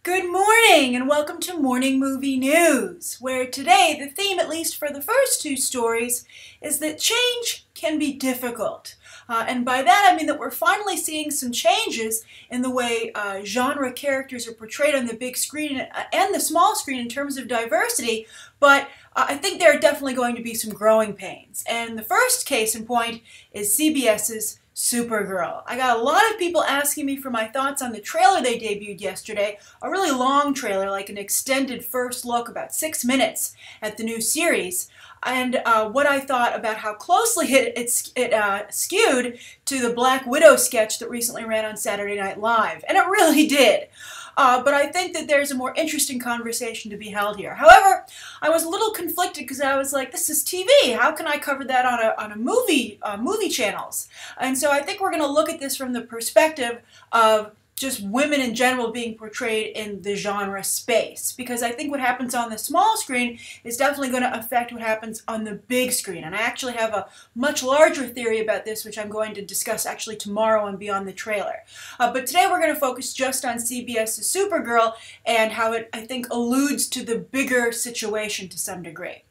Good morning and welcome to Morning Movie News, where today the theme, at least for the first two stories, is that change can be difficult. And by that I mean that we're finally seeing some changes in the way genre characters are portrayed on the big screen and the small screen in terms of diversity, but I think there are definitely going to be some growing pains. And the first case in point is CBS's Supergirl. I got a lot of people asking me for my thoughts on the trailer they debuted yesterday, a really long trailer, like an extended first look, about 6 minutes at the new series, and what I thought about how closely it skewed to the Black Widow sketch that recently ran on Saturday Night Live, and it really did. But I think that there's a more interesting conversation to be held here. However, I was a little conflicted because I was like, this is TV. How can I cover that on a movie channels? And so I think we're going to look at this from the perspective of just women in general being portrayed in the genre space, because I think what happens on the small screen is definitely going to affect what happens on the big screen. And I actually have a much larger theory about this, which I'm going to discuss actually tomorrow and beyond the trailer. But today we're going to focus just on CBS's Supergirl and how it, I think, alludes to the bigger situation to some degree.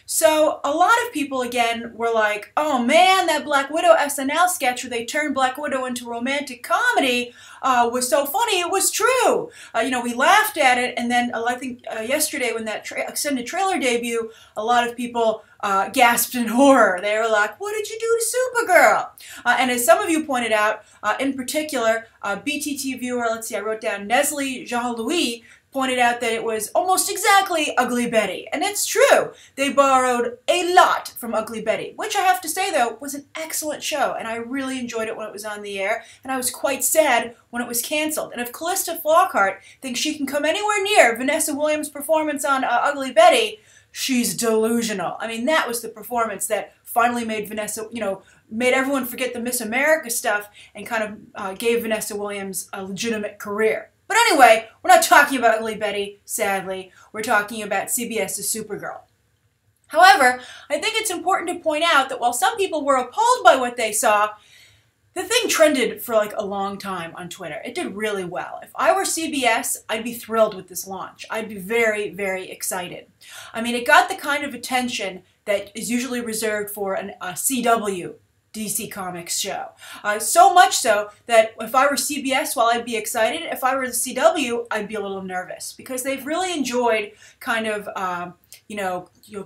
So a lot of people, again, were like, oh man, that Black Widow SNL sketch where they turned Black Widow into romantic comedy was so funny. It was true. We laughed at it, and then I think yesterday when that extended trailer debut, a lot of people gasped in horror. They were like, what did you do to Supergirl? And as some of you pointed out, in particular, BTT viewer, let's see, I wrote down Nestle Jean-Louis, pointed out that it was almost exactly Ugly Betty. And it's true. They borrowed a lot from Ugly Betty, which I have to say, though, was an excellent show. And I really enjoyed it when it was on the air. And I was quite sad when it was canceled. And if Callista Flockhart thinks she can come anywhere near Vanessa Williams' performance on Ugly Betty, she's delusional. I mean, that was the performance that finally made Vanessa, made everyone forget the Miss America stuff and kind of gave Vanessa Williams a legitimate career. But anyway, we're not talking about Ugly Betty, sadly. We're talking about CBS's Supergirl. However, I think it's important to point out that while some people were appalled by what they saw, the thing trended for like a long time on Twitter. It did really well. If I were CBS, I'd be thrilled with this launch. I'd be very, very excited. I mean, it got the kind of attention that is usually reserved for a CW DC Comics show. So much so that if I were CBS, while I'd be excited, if I were the CW, I'd be a little nervous, because they've really enjoyed kind of,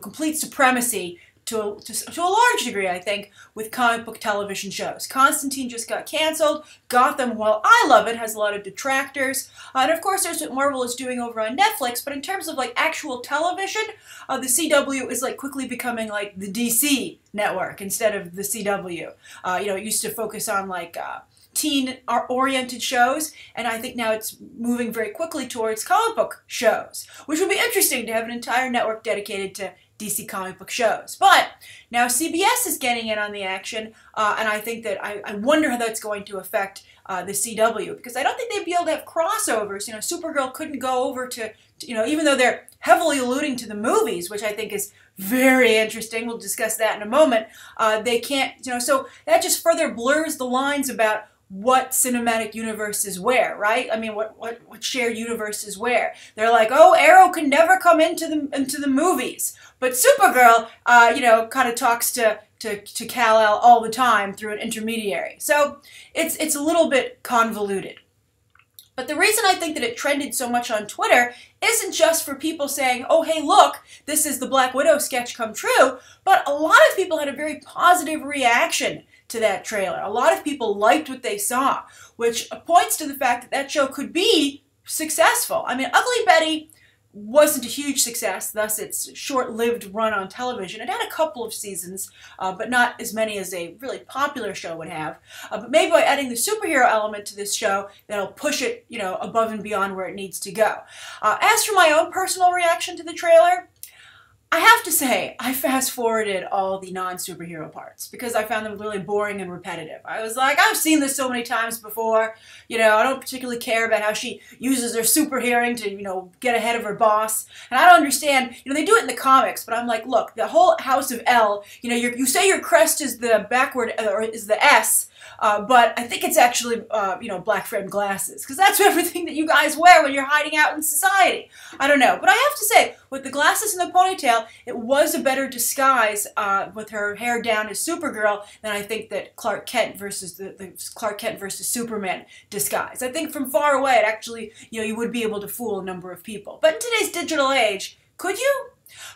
complete supremacy to a large degree, I think, with comic book television shows. Constantine just got canceled. Gotham, while I love it, has a lot of detractors. And of course, there's what Marvel is doing over on Netflix. But in terms of like actual television, the CW is like quickly becoming like the DC network instead of the CW. It used to focus on like teen-oriented shows, and I think now it's moving very quickly towards comic book shows, which would be interesting to have an entire network dedicated to DC comic book shows. But now CBS is getting in on the action, and I think that I wonder how that's going to affect the CW, because I don't think they'd be able to have crossovers. Supergirl couldn't go over to, even though they're heavily alluding to the movies, which I think is very interesting. We'll discuss that in a moment. They can't, so that just further blurs the lines about what cinematic universes where, right? I mean, what shared universes where. They're like, oh, Arrow can never come into the movies, but Supergirl, kind of talks to Kal-El all the time through an intermediary. So it's a little bit convoluted. But the reason I think that it trended so much on Twitter isn't just for people saying, oh, hey, look, this is the Black Widow sketch come true, but a lot of people had a very positive reaction to that trailer. A lot of people liked what they saw, which points to the fact that that show could be successful. I mean, Ugly Betty wasn't a huge success, thus its short-lived run on television. It had a couple of seasons, but not as many as a really popular show would have. But maybe by adding the superhero element to this show, that'll push it, above and beyond where it needs to go. As for my own personal reaction to the trailer, I have to say, I fast-forwarded all the non-superhero parts because I found them really boring and repetitive. I was like, I've seen this so many times before. You know, I don't particularly care about how she uses her super hearing to, you know, get ahead of her boss. And I don't understand, you know, they do it in the comics, but I'm like, look, the whole House of L, you know, you say your crest is the backward, or is the S, but I think it's actually, you know, black frame glasses, because that's everything that you guys wear when you're hiding out in society. I don't know, but I have to say, with the glasses and the ponytail, it was a better disguise with her hair down as Supergirl than I think that Clark Kent versus the Clark Kent versus Superman disguise. I think from far away, it actually, you know, you would be able to fool a number of people. But in today's digital age, could you?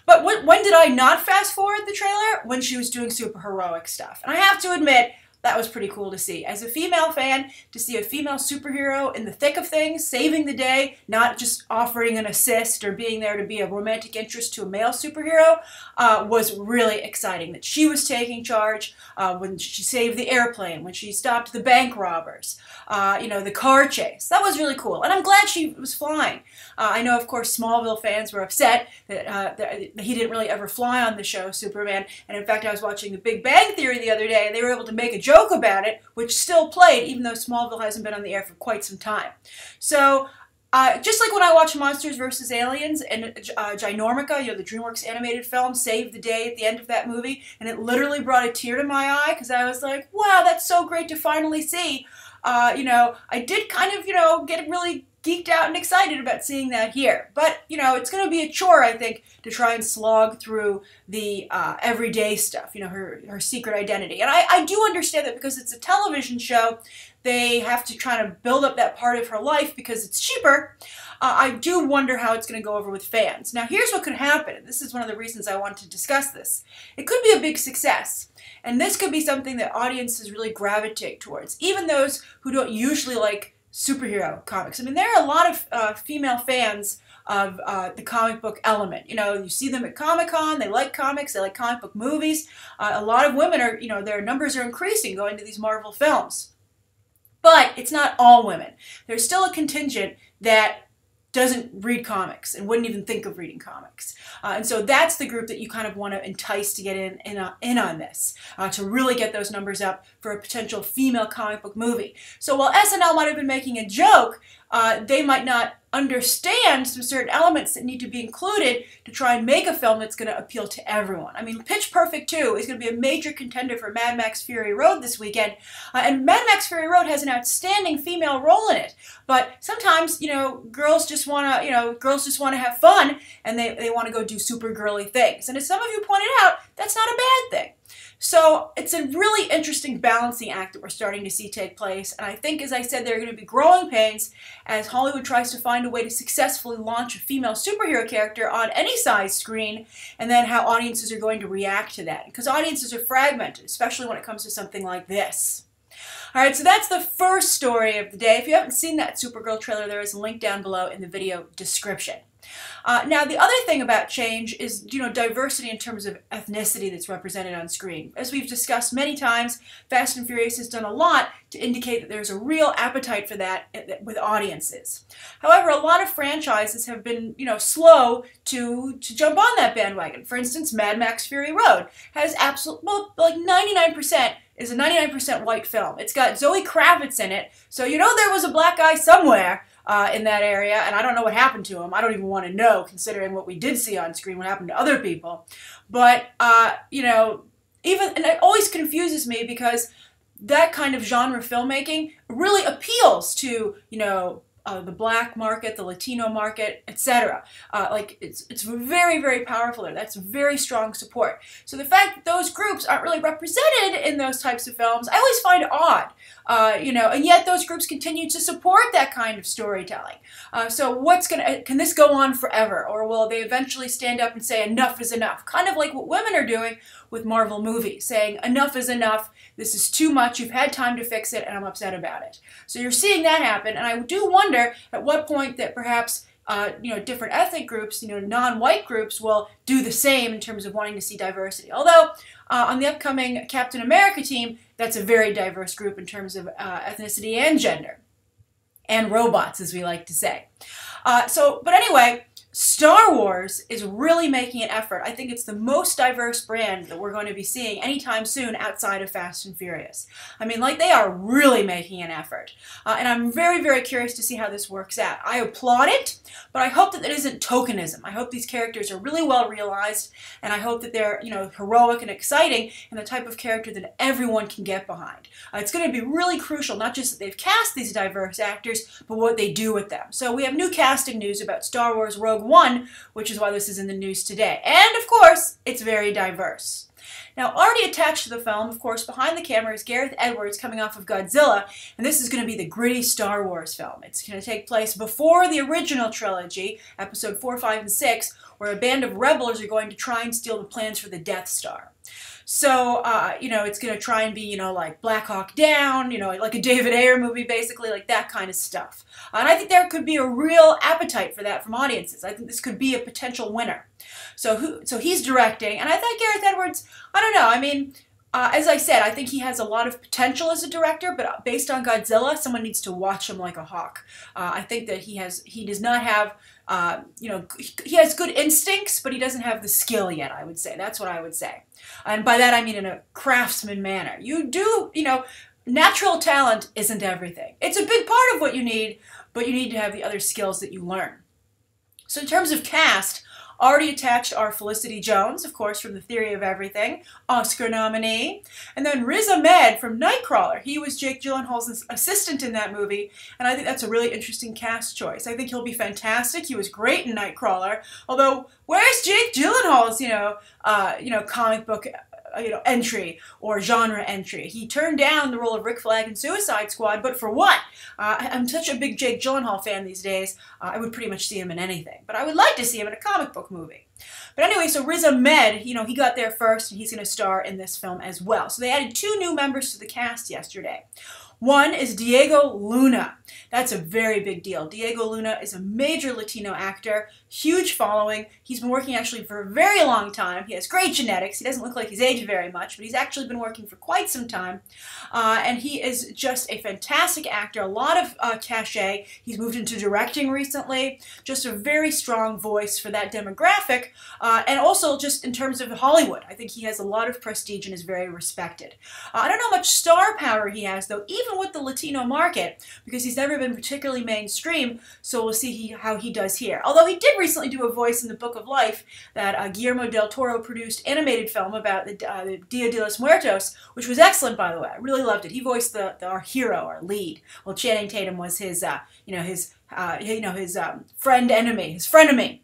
But when did I not fast forward the trailer? When she was doing super heroic stuff. And I have to admit, that was pretty cool to see. As a female fan, to see a female superhero in the thick of things, saving the day, not just offering an assist or being there to be a romantic interest to a male superhero, was really exciting. That she was taking charge when she saved the airplane, when she stopped the bank robbers, you know, the car chase. That was really cool. And I'm glad she was flying. I know, of course, Smallville fans were upset that he didn't really ever fly on the show, Superman. And in fact, I was watching The Big Bang Theory the other day, and they were able to make a joke about it, which still played, even though Smallville hasn't been on the air for quite some time. So, just like when I watched Monsters vs. Aliens and Ginormica, you know, the DreamWorks animated film, saved the day at the end of that movie, and it literally brought a tear to my eye, because I was like, wow, that's so great to finally see. You know, I did kind of, you know, get really geeked out and excited about seeing that here. But, you know, it's going to be a chore, I think, to try and slog through the everyday stuff, you know, her secret identity. And I do understand that because it's a television show, they have to try to build up that part of her life because it's cheaper. I do wonder how it's going to go over with fans. Now, here's what could happen, and this is one of the reasons I want to discuss this. It could be a big success, and this could be something that audiences really gravitate towards, even those who don't usually like superhero comics. I mean, there are a lot of female fans of the comic book element. You know, you see them at Comic-Con, they like comics, they like comic book movies. A lot of women are, you know, their numbers are increasing going to these Marvel films. But it's not all women. There's still a contingent that doesn't read comics and wouldn't even think of reading comics. And so that's the group that you kind of want to entice to get in on this, to really get those numbers up for a potential female comic book movie. So while SNL might have been making a joke, they might not understand some certain elements that need to be included to try and make a film that's going to appeal to everyone. I mean, Pitch Perfect 2 is going to be a major contender for Mad Max Fury Road this weekend, and Mad Max Fury Road has an outstanding female role in it. But sometimes, you know, girls just want to have fun, and they want to go do super girly things. And as some of you pointed out, that's not a bad thing. So it's a really interesting balancing act that we're starting to see take place, and I think, as I said, there are going to be growing pains as Hollywood tries to find a way to successfully launch a female superhero character on any size screen, and then how audiences are going to react to that, because audiences are fragmented, especially when it comes to something like this. Alright, so that's the first story of the day. If you haven't seen that Supergirl trailer, there is a link down below in the video description. Now, the other thing about change is, you know, diversity in terms of ethnicity that's represented on screen. As we've discussed many times, Fast and Furious has done a lot to indicate that there's a real appetite for that with audiences. However, a lot of franchises have been, you know, slow to jump on that bandwagon. For instance, Mad Max Fury Road has well, like 99% is a 99% white film. It's got Zoe Kravitz in it, so you know there was a black guy somewhere in that area, and I don't know what happened to him. I don't even want to know, considering what we did see on screen, what happened to other people. But, you know, and it always confuses me because that kind of genre filmmaking really appeals to, you know, the black market, the Latino market, etc. Like, it's very, very powerful there. That's very strong support. So the fact that those groups aren't really represented in those types of films, I always find odd. You know, and yet those groups continue to support that kind of storytelling. So can this go on forever? Or will they eventually stand up and say enough is enough? Kind of like what women are doing with Marvel movies, saying enough is enough, this is too much, you've had time to fix it, and I'm upset about it. So you're seeing that happen, and I do wonder at what point that perhaps you know, different ethnic groups, you know, non-white groups will do the same in terms of wanting to see diversity. Although, on the upcoming Captain America team, that's a very diverse group in terms of ethnicity and gender. And robots, as we like to say. But anyway, Star Wars is really making an effort. I think it's the most diverse brand that we're going to be seeing anytime soon outside of Fast and Furious. I mean, like, they are really making an effort. And I'm very, very curious to see how this works out. I applaud it, but I hope that it isn't tokenism. I hope these characters are really well realized, and I hope that they're, heroic and exciting and the type of character that everyone can get behind. It's going to be really crucial, not just that they've cast these diverse actors, but what they do with them. So we have new casting news about Star Wars Rogue One, which is why this is in the news today. And, of course, it's very diverse. Now, already attached to the film, of course, behind the camera is Gareth Edwards coming off of Godzilla, and this is going to be the gritty Star Wars film. It's going to take place before the original trilogy, episode 4, 5, and 6, where a band of rebels are going to try and steal the plans for the Death Star. So, it's going to try and be, like Black Hawk Down, like a David Ayer movie, basically, like that kind of stuff. And I think there could be a real appetite for that from audiences. I think this could be a potential winner. So he's directing, and I thought Gareth Edwards, I don't know, I mean, as I said, I think he has a lot of potential as a director, but based on Godzilla, someone needs to watch him like a hawk. I think that he does not have, he has good instincts, but he doesn't have the skill yet, I would say. That's what I would say. And by that I mean in a craftsman manner. Natural talent isn't everything. It's a big part of what you need, but you need to have the other skills that you learn. So in terms of cast, already attached are Felicity Jones, of course, from The Theory of Everything, Oscar nominee, and then Riz Ahmed from Nightcrawler. He was Jake Gyllenhaal's assistant in that movie, and I think that's a really interesting cast choice. I think he'll be fantastic. He was great in Nightcrawler, although where's Jake Gyllenhaal's, comic book entry or genre entry? He turned down the role of Rick Flag in Suicide Squad, but for what? I'm such a big Jake Gyllenhaal fan these days, I would pretty much see him in anything. But I would like to see him in a comic book movie. But anyway, so Riz Ahmed, he got there first, and he's going to star in this film as well. So they added 2 new members to the cast yesterday. One is Diego Luna. That's a very big deal. Diego Luna is a major Latino actor, huge following. He's been working actually for a very long time. He has great genetics. He doesn't look like he's aged very much, but he's actually been working for quite some time. And he is just a fantastic actor, a lot of cachet. He's moved into directing recently. Just a very strong voice for that demographic. And also just in terms of Hollywood, I think he has a lot of prestige and is very respected. I don't know how much star power he has, though, even with the Latino market, because he's never been particularly mainstream, so we'll see how he does here. Although he did recently do a voice in The Book of Life, that Guillermo del Toro produced animated film about the Dia de los Muertos, which was excellent, by the way. I really loved it. He voiced our hero, our lead. Well, Channing Tatum was his frenemy.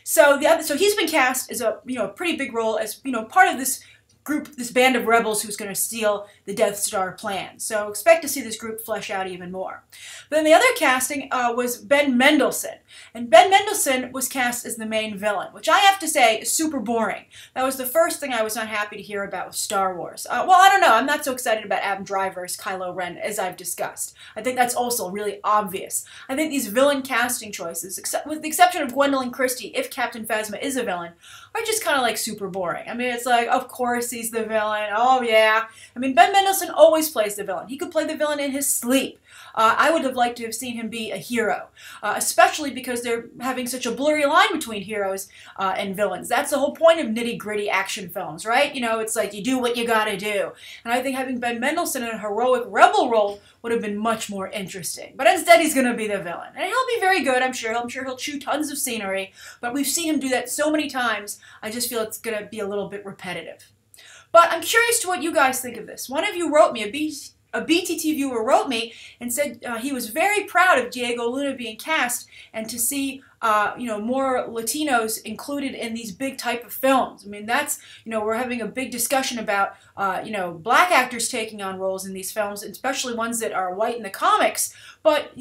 So he's been cast as a pretty big role as part of this group, this band of rebels who's going to steal the Death Star plan. So expect to see this group flesh out even more. But then the other casting was Ben Mendelsohn. And Ben Mendelsohn was cast as the main villain, which I have to say is super boring. That was the first thing I was not happy to hear about with Star Wars. Well, I don't know. I'm not so excited about Adam Driver's Kylo Ren, as I've discussed. I think that's also really obvious. I think these villain casting choices, with the exception of Gwendolyn Christie, if Captain Phasma is a villain, are just kind of like super boring. I mean, it's like, of course he's the villain. Oh, yeah. I mean, Ben Mendelsohn always plays the villain. He could play the villain in his sleep. I would have liked to have seen him be a hero, especially because they're having such a blurry line between heroes and villains. That's the whole point of nitty-gritty action films, right? It's like you do what you gotta do. And I think having Ben Mendelsohn in a heroic rebel role would have been much more interesting. But instead, he's going to be the villain. And he'll be very good, I'm sure. I'm sure he'll chew tons of scenery. But we've seen him do that so many times, I just feel it's going to be a little bit repetitive. But I'm curious to what you guys think of this. One of you wrote me, a BTT viewer wrote me and said he was very proud of Diego Luna being cast and to see more Latinos included in these big type of films. I mean, that's, we're having a big discussion about, black actors taking on roles in these films, especially ones that are white in the comics. But,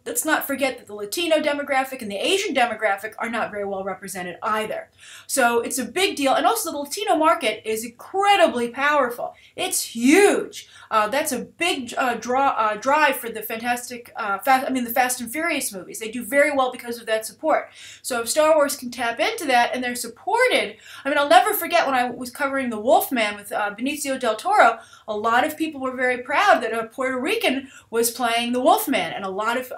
let's not forget that the Latino demographic and the Asian demographic are not very well represented either. So it's a big deal. And also the Latino market is incredibly powerful. It's huge. That's a big drive for the the Fast and Furious movies. They do very well because of that support support. So if Star Wars can tap into that and they're supported, I mean, I'll never forget when I was covering The Wolfman with Benicio del Toro, a lot of people were very proud that a Puerto Rican was playing the Wolfman, and a lot of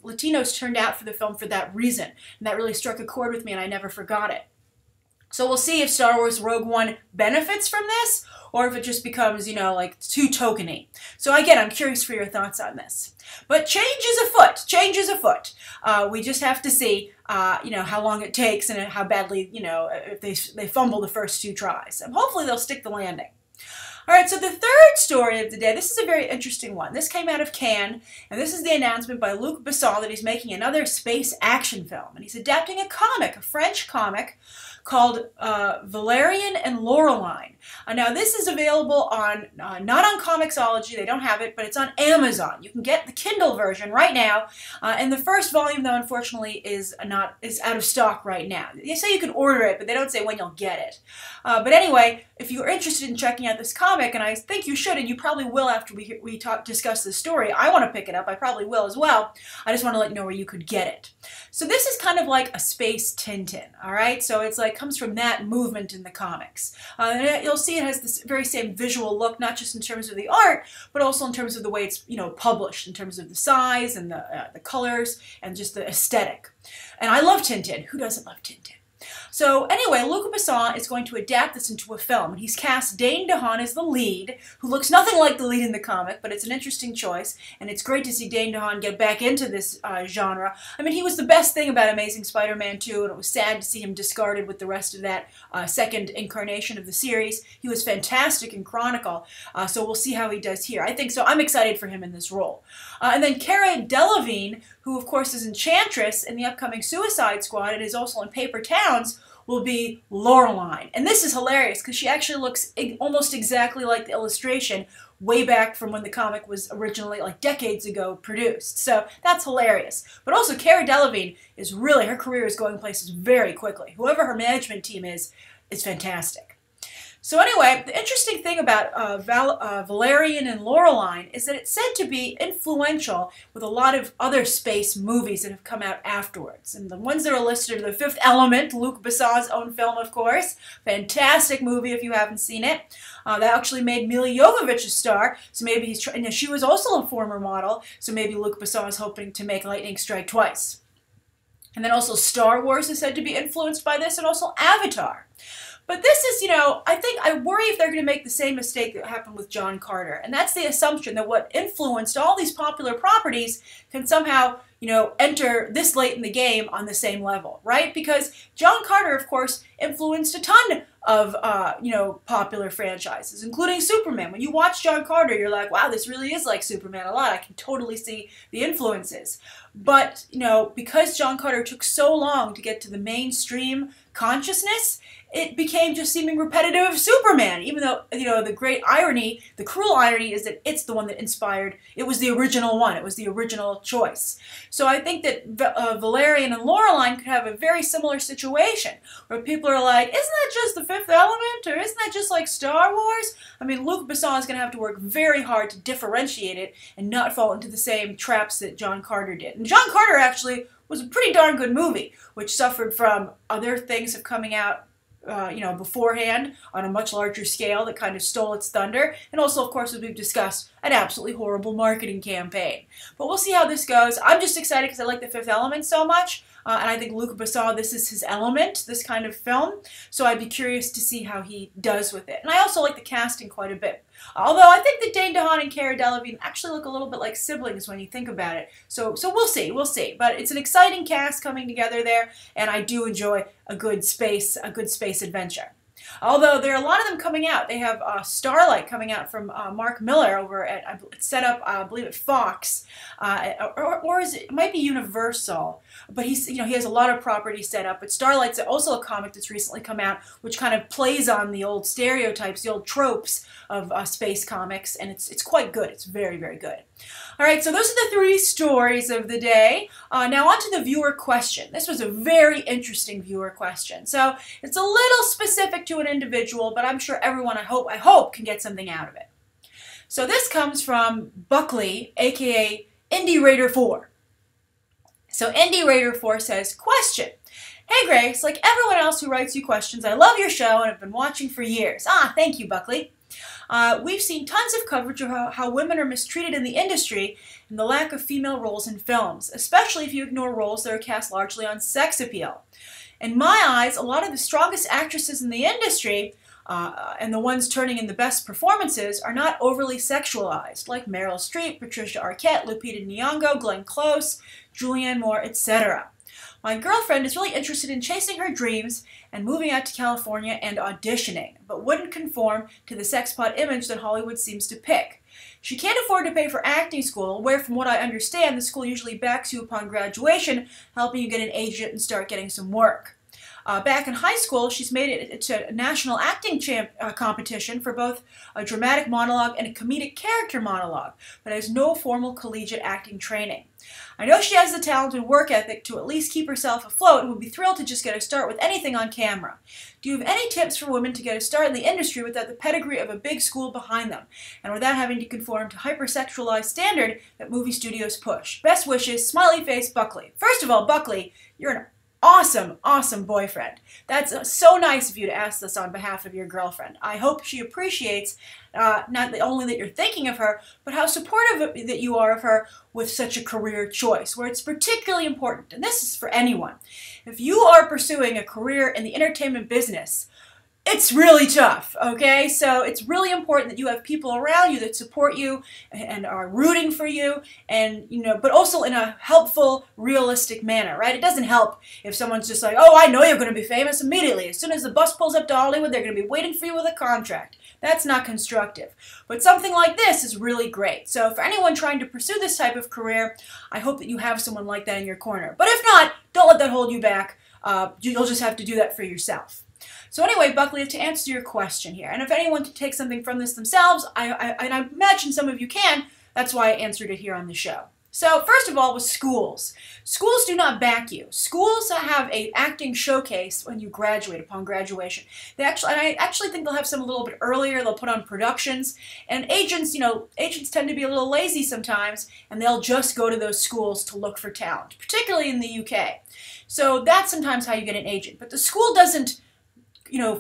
Latinos turned out for the film for that reason, and that really struck a chord with me, and I never forgot it. So we'll see if Star Wars Rogue One benefits from this, or if it just becomes, you know, like too tokeny. So again, I'm curious for your thoughts on this. But change is afoot. Change is afoot. We just have to see, you know, how long it takes and how badly, you know, if they fumble the first 2 tries. And hopefully they'll stick the landing. All right, so the third story of the day, this is a very interesting one. This came out of Cannes, and this is the announcement by Luc Besson that he's making another space action film. And he's adapting a comic, a French comic, called Valerian and Laureline. Now this is available on, not on Comixology, they don't have it, but it's on Amazon. You can get the Kindle version right now, and the first volume though unfortunately is out of stock right now. They say you can order it, but they don't say when you'll get it. But anyway, if you're interested in checking out this comic, and I think you should, and you probably will after we discuss this story, I want to pick it up, I probably will as well. I just want to let you know where you could get it. So this is kind of like a space Tintin, all right? So it's like comes from that movement in the comics. And you'll see it has this very same visual look, not just in terms of the art, but also in terms of the way it's, you know, published, in terms of the size and the colors and just the aesthetic. And I love Tintin. Who doesn't love Tintin? So anyway, Luc Besson is going to adapt this into a film, and he's cast Dane DeHaan as the lead, who looks nothing like the lead in the comic, but it's an interesting choice, and it's great to see Dane DeHaan get back into this genre. I mean, he was the best thing about Amazing Spider-Man 2, and it was sad to see him discarded with the rest of that second incarnation of the series. He was fantastic in Chronicle, so we'll see how he does here. I think so. I'm excited for him in this role. And then Cara Delevingne, who of course is Enchantress in the upcoming Suicide Squad and is also in Paper Towns, will be Laureline. And this is hilarious because she actually looks almost exactly like the illustration way back from when the comic was originally, like decades ago, produced. So that's hilarious. But also Cara Delevingne is really, her career is going places very quickly. Whoever her management team is fantastic. So anyway, the interesting thing about Valerian and Laureline is that it's said to be influential with a lot of other space movies that have come out afterwards. And the ones that are listed are The Fifth Element, Luc Besson's own film, of course. Fantastic movie if you haven't seen it. That actually made Mila Jovovich a star, so maybe he's trying. She was also a former model, so maybe Luc Besson is hoping to make lightning strike twice. And then also Star Wars is said to be influenced by this, and also Avatar. But this is, you know, I worry if they're going to make the same mistake that happened with John Carter. And that's the assumption that what influenced all these popular properties can somehow, you know, enter this late in the game on the same level, right? Because John Carter, of course, influenced a ton of, you know, popular franchises, including Superman. When you watch John Carter, you're like, wow, this really is like Superman a lot. I can totally see the influences. But, you know, because John Carter took so long to get to the mainstream consciousness, it became just seeming repetitive of Superman, even though, you know, the great irony, the cruel irony is that it's the one that inspired, it was the original one, it was the original choice. So I think that Valerian and Laureline could have a very similar situation, where people are like, isn't that just The Fifth Element, or isn't that just like Star Wars? I mean, Luc Besson is going to have to work very hard to differentiate it and not fall into the same traps that John Carter did. And John Carter actually was a pretty darn good movie, which suffered from other things of coming out you know, beforehand on a much larger scale that kind of stole its thunder, and also, of course, as we've discussed, an absolutely horrible marketing campaign. But we'll see how this goes. I'm just excited because I like The Fifth Element so much, and I think Luc Besson, this is his element, this kind of film, so I'd be curious to see how he does with it. And I also like the casting quite a bit. Although I think that Dane DeHaan and Cara Delevingne actually look a little bit like siblings when you think about it. So we'll see. But it's an exciting cast coming together there, and I do enjoy a good space adventure. Although there are a lot of them coming out. They have Starlight coming out from Mark Miller over at, it's set up, I believe, at Fox, or is it might be Universal. But he's, you know, he has a lot of properties set up. But Starlight's also a comic that's recently come out, which kind of plays on the old stereotypes, the old tropes of space comics, and it's quite good. It's very, very good. All right, so those are the 3 stories of the day. Now on to the viewer question. This was a very interesting viewer question. So it's a little specific to an individual, but I'm sure everyone, I hope, can get something out of it. So this comes from Buckley, aka Indie Raider 4. So Indy Raider 4 says, question. Hey Grace, like everyone else who writes you questions, I love your show and have been watching for years. Ah, thank you, Buckley. We've seen tons of coverage of how women are mistreated in the industry and the lack of female roles in films, especially if you ignore roles that are cast largely on sex appeal. In my eyes, a lot of the strongest actresses in the industry and the ones turning in the best performances are not overly sexualized, like Meryl Streep, Patricia Arquette, Lupita Nyong'o, Glenn Close, Julianne Moore, etc. My girlfriend is really interested in chasing her dreams and moving out to California and auditioning, but wouldn't conform to the sexpot image that Hollywood seems to pick. She can't afford to pay for acting school, where from what I understand, the school usually backs you upon graduation, helping you get an agent and start getting some work. Back in high school, she's made it to a national acting competition for both a dramatic monologue and a comedic character monologue, but has no formal collegiate acting training. I know she has the talent and work ethic to at least keep herself afloat and would be thrilled to just get a start with anything on camera. Do you have any tips for women to get a start in the industry without the pedigree of a big school behind them, and without having to conform to hypersexualized standard that movie studios push? Best wishes, smiley face, Buckley. First of all, Buckley, you're an awesome boyfriend. That's so nice of you to ask this on behalf of your girlfriend. I hope she appreciates not only that you're thinking of her, but how supportive that you are of her with such a career choice, where it's particularly important, and this is for anyone. If you are pursuing a career in the entertainment business, it's really tough, okay? So it's really important that you have people around you that support you and are rooting for you, and but also in a helpful, realistic manner, right? It doesn't help if someone's just like, oh, I know you're going to be famous immediately. As soon as the bus pulls up to Hollywood, they're going to be waiting for you with a contract. That's not constructive. But something like this is really great. So for anyone trying to pursue this type of career, I hope that you have someone like that in your corner. But if not, don't let that hold you back. You'll just have to do that for yourself. So anyway, Buckley, to answer your question here, and if anyone can take something from this themselves, and I imagine some of you can, that's why I answered it here on the show. So first of all, with schools. Schools do not back you. Schools have an acting showcase when you graduate, upon graduation. And I actually think they'll have some a little bit earlier. They'll put on productions. And agents, agents tend to be a little lazy sometimes, and they'll just go to those schools to look for talent, particularly in the UK. So that's sometimes how you get an agent. But the school doesn't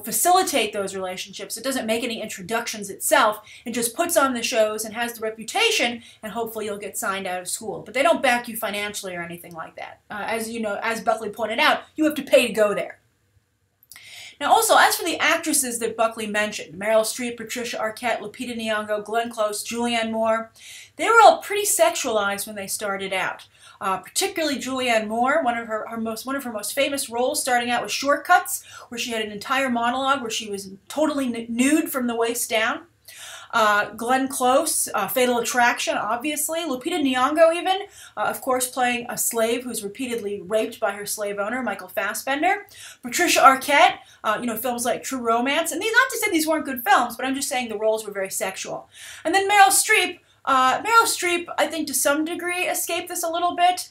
facilitate those relationships. It doesn't make any introductions itself. It just puts on the shows and has the reputation, and hopefully you'll get signed out of school. But they don't back you financially or anything like that. As Buckley pointed out, you have to pay to go there. Now also, as for the actresses that Buckley mentioned, Meryl Streep, Patricia Arquette, Lupita Nyong'o, Glenn Close, Julianne Moore, they were all pretty sexualized when they started out. Particularly Julianne Moore, one of her most famous roles starting out was Shortcuts, where she had an entire monologue where she was totally nude from the waist down. Glenn Close, Fatal Attraction, obviously. Lupita Nyong'o even, of course, playing a slave who's repeatedly raped by her slave owner, Michael Fassbender. Patricia Arquette, films like True Romance. And not to say these weren't good films, but I'm just saying the roles were very sexual. And then Meryl Streep, I think to some degree escaped this a little bit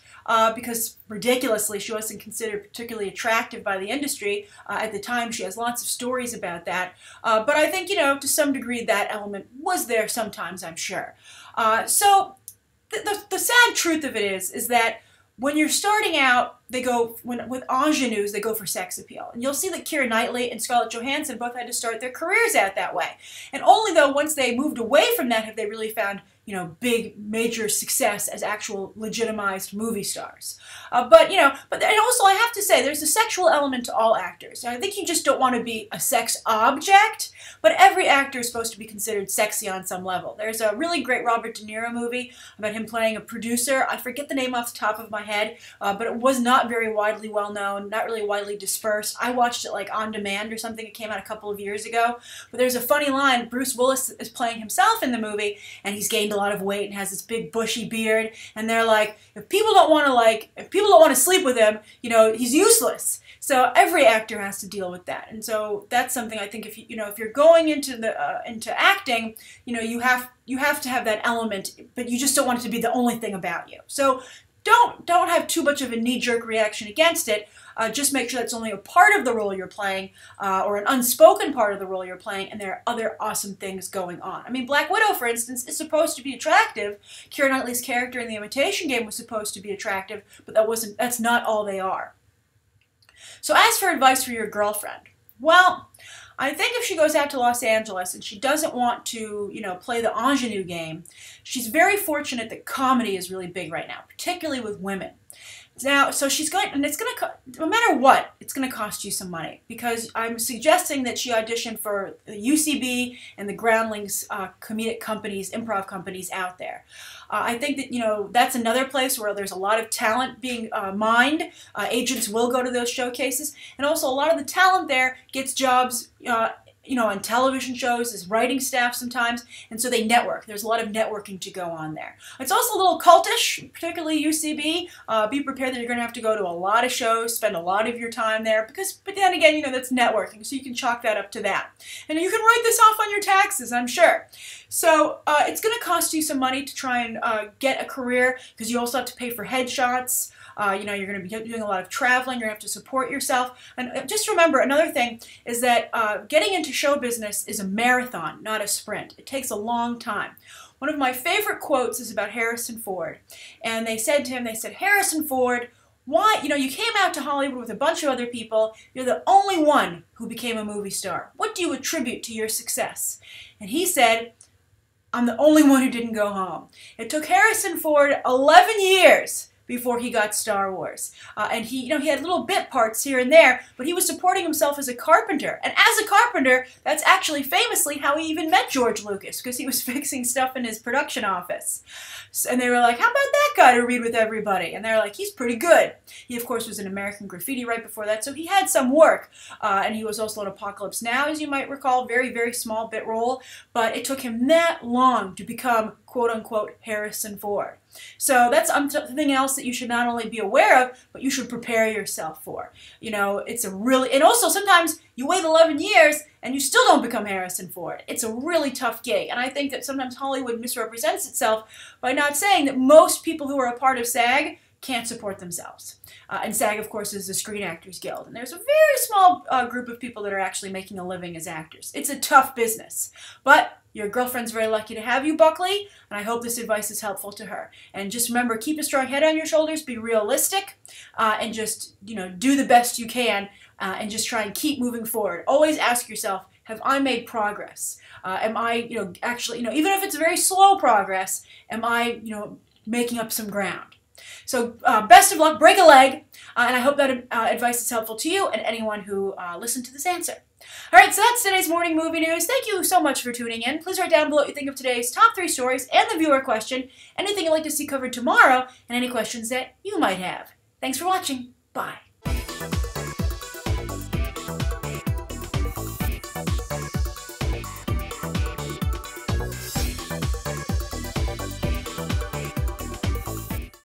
because ridiculously she wasn't considered particularly attractive by the industry at the time. She has lots of stories about that. But I think, to some degree that element was there sometimes, I'm sure. So the sad truth of it is that when you're starting out, with ingenues, they go for sex appeal. And you'll see that Keira Knightley and Scarlett Johansson both had to start their careers out that way. And only though once they moved away from that have they really found big, major success as actual legitimized movie stars. But also I have to say, there's a sexual element to all actors. I think you just don't want to be a sex object, but every actor is supposed to be considered sexy on some level. There's a really great Robert De Niro movie about him playing a producer. I forget the name off the top of my head, but it was not very widely well known, not really widely dispersed. I watched it like on demand or something. It came out a couple of years ago. But there's a funny line. Bruce Willis is playing himself in the movie, and he's gained a lot of weight and has this big bushy beard, and they're like, if people don't want to sleep with him, he's useless. So every actor has to deal with that, and so that's something I think if you're going into acting, you have to have that element, but you just don't want it to be the only thing about you. So don't have too much of a knee-jerk reaction against it. Just make sure that's only a part of the role you're playing, or an unspoken part of the role you're playing, and there are other awesome things going on. I mean, Black Widow, for instance, is supposed to be attractive. Keira Knightley's character in The Imitation Game was supposed to be attractive, but that's not all they are. So as for advice for your girlfriend, well, I think if she goes out to Los Angeles and she doesn't want to, play the ingenue game, she's very fortunate that comedy is really big right now, particularly with women. Now, so she's going, and it's going to, no matter what, it's going to cost you some money, because I'm suggesting that she audition for the UCB and the Groundlings comedic companies, improv companies out there. I think that, that's another place where there's a lot of talent being mined. Agents will go to those showcases, and also a lot of the talent there gets jobs on television shows, as writing staff sometimes, and so they network. There's a lot of networking to go on there. It's also a little cultish, particularly UCB. Be prepared that you're going to have to go to a lot of shows, spend a lot of your time there, but then again, that's networking, so you can chalk that up to that. And you can write this off on your taxes, I'm sure. So it's going to cost you some money to try and get a career, because you also have to pay for headshots. You're going to be doing a lot of traveling. You're going to have to support yourself. And just remember, another thing is that getting into show business is a marathon, not a sprint. It takes a long time. One of my favorite quotes is about Harrison Ford. And they said to him, Harrison Ford, why, you came out to Hollywood with a bunch of other people. You're the only one who became a movie star. What do you attribute to your success? And he said, I'm the only one who didn't go home. It took Harrison Ford 11 years before he got Star Wars. And he had little bit parts here and there, but he was supporting himself as a carpenter. And as a carpenter, that's actually famously how he even met George Lucas, because he was fixing stuff in his production office. And they were like, how about that guy to read with everybody? And they're like, he's pretty good. He, of course, was in American Graffiti right before that, so he had some work. And he was also in Apocalypse Now, as you might recall, very, very small bit role. But it took him that long to become, quote-unquote, Harrison Ford. So that's something else that you should not only be aware of, but you should prepare yourself for. It's a really, and also sometimes you wait 11 years and you still don't become Harrison Ford. It's a really tough gig, and I think that sometimes Hollywood misrepresents itself by not saying that most people who are a part of SAG can't support themselves. And SAG, of course, is the Screen Actors Guild, and there's a very small group of people that are actually making a living as actors. It's a tough business, but your girlfriend's very lucky to have you, Buckley, and I hope this advice is helpful to her. And just remember, keep a strong head on your shoulders, be realistic, and just, do the best you can, and just try and keep moving forward. Always ask yourself, have I made progress? Am I, actually, even if it's very slow progress, am I, making up some ground? So best of luck, break a leg, and I hope that advice is helpful to you and anyone who listened to this answer. All right, so that's today's morning movie news. Thank you so much for tuning in. Please write down below what you think of today's top 3 stories and the viewer question, anything you'd like to see covered tomorrow, and any questions that you might have. Thanks for watching. Bye.